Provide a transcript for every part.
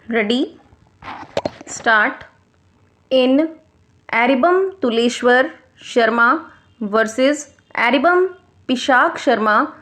Ready? Start. In Aribam Tuleshwar Sharma versus Aribam Pishak Sharma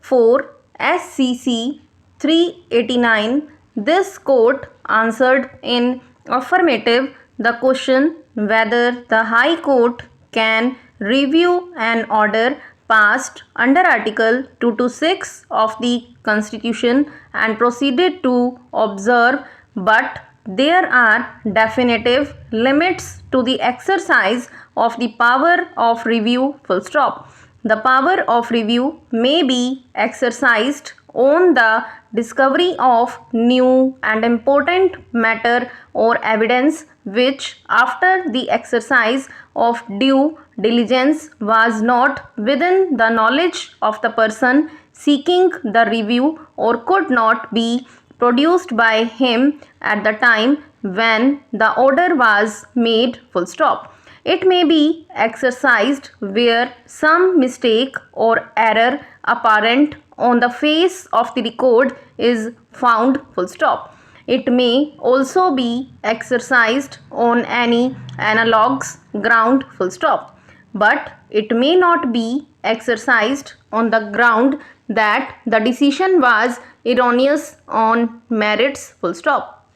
4 SCC 389, this court answered in affirmative the question whether the High Court can review an order passed under Article 226 of the Constitution and proceeded to observe, but there are definitive limits to the exercise of the power of review. Full stop. The power of review may be exercised on the discovery of new and important matter or evidence which, after the exercise of due diligence, was not within the knowledge of the person seeking the review or could not be produced by him at the time when the order was made. Full stop. It may be exercised where some mistake or error apparent on the face of the record is found. Full stop. It may also be exercised on any analogues ground. Full stop. But it may not be exercised on the ground that the decision was erroneous on merits. Full stop.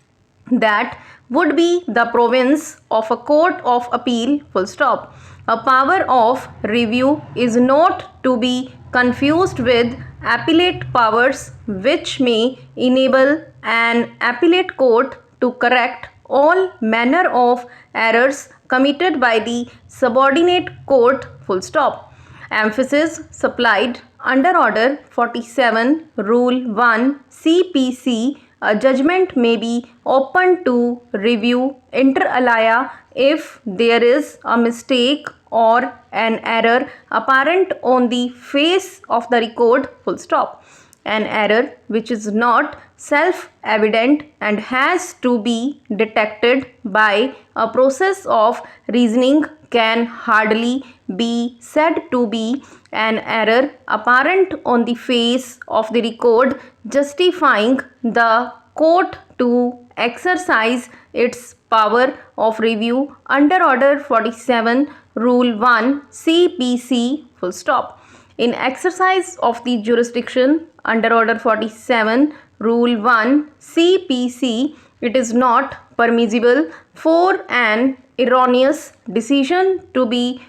That would be the province of a court of appeal. Full stop. A power of review is not to be confused with appellate powers, which may enable an appellate court to correct all manner of errors committed by the subordinate court. Full stop. Emphasis supplied under Order 47, Rule 1, CPC. A judgment may be open to review inter alia if there is a mistake or an error apparent on the face of the record. Full stop. An error which is not self-evident and has to be detected by a process of reasoning can hardly be said to be an error apparent on the face of the record, justifying the court to exercise its power of review under Order 47, Rule 1, CPC. Full stop. In exercise of the jurisdiction under Order 47, Rule 1, CPC, it is not permissible for an erroneous decision to be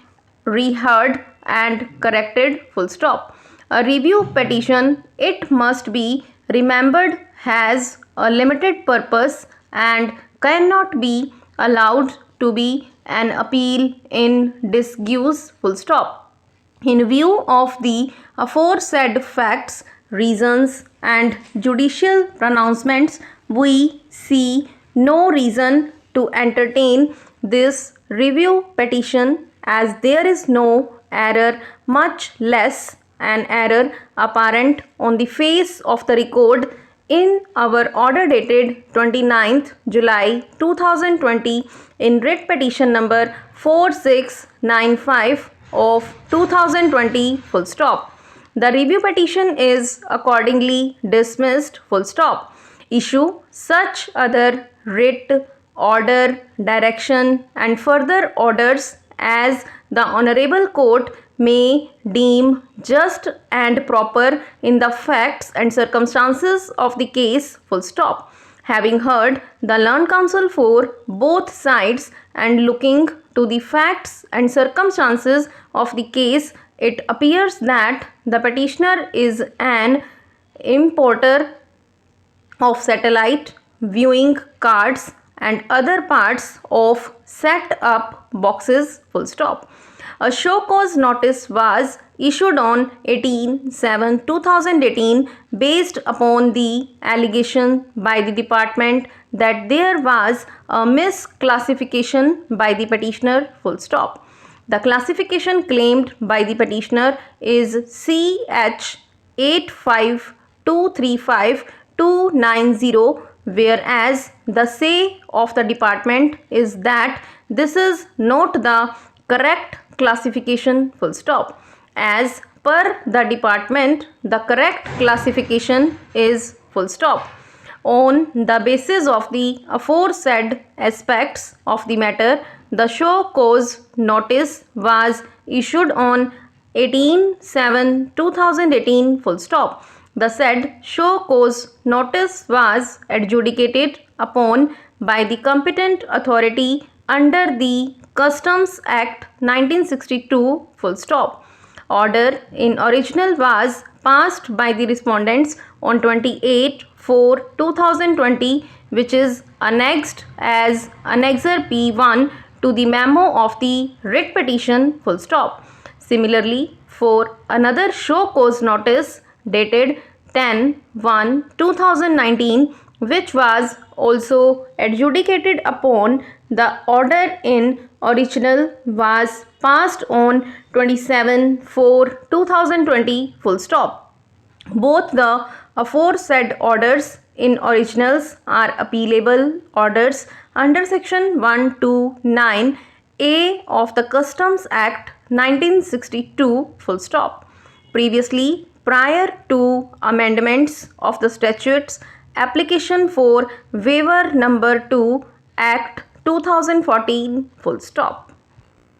reheard and corrected. Full stop. A review petition, it must be remembered, has a limited purpose and cannot be allowed to be an appeal in disguise. Full stop. In view of the aforesaid facts, reasons, and judicial pronouncements, we see no reason to entertain this review petition, as there is no error, much less an error apparent on the face of the record in our order dated 29th July 2020 in writ petition number 4695 of 2020. Full stop. The review petition is accordingly dismissed. Full stop. Issue such other writ, order, direction and further orders as the Honorable Court may deem just and proper in the facts and circumstances of the case. Full stop. Having heard the learned counsel for both sides and looking to the facts and circumstances of the case, it appears that the petitioner is an importer of satellite viewing cards and other parts of set up boxes. Full stop. A show cause notice was issued on 18/7/2018 based upon the allegation by the department that there was a misclassification by the petitioner. Full stop. The classification claimed by the petitioner is CH 85235-290, whereas the say of the department is that this is not the correct classification. Full stop. As per the department, the correct classification is full stop. On the basis of the aforesaid aspects of the matter, the show cause notice was issued on 18/7/2018 full stop. The said show cause notice was adjudicated upon by the competent authority under the Customs Act 1962 full stop. Order in original was passed by the respondents on 28/4/2020, which is annexed as Annexure P1 to the memo of the writ petition full stop. Similarly, for another show cause notice dated 10/1/2019, which was also adjudicated upon, the order in original was passed on 27/4/2020 full stop. Both the aforesaid orders in originals are appealable orders under section 129A of the Customs Act 1962 full stop. Previously, prior to amendments of the statutes, application for waiver number 2 Act 2014 full stop.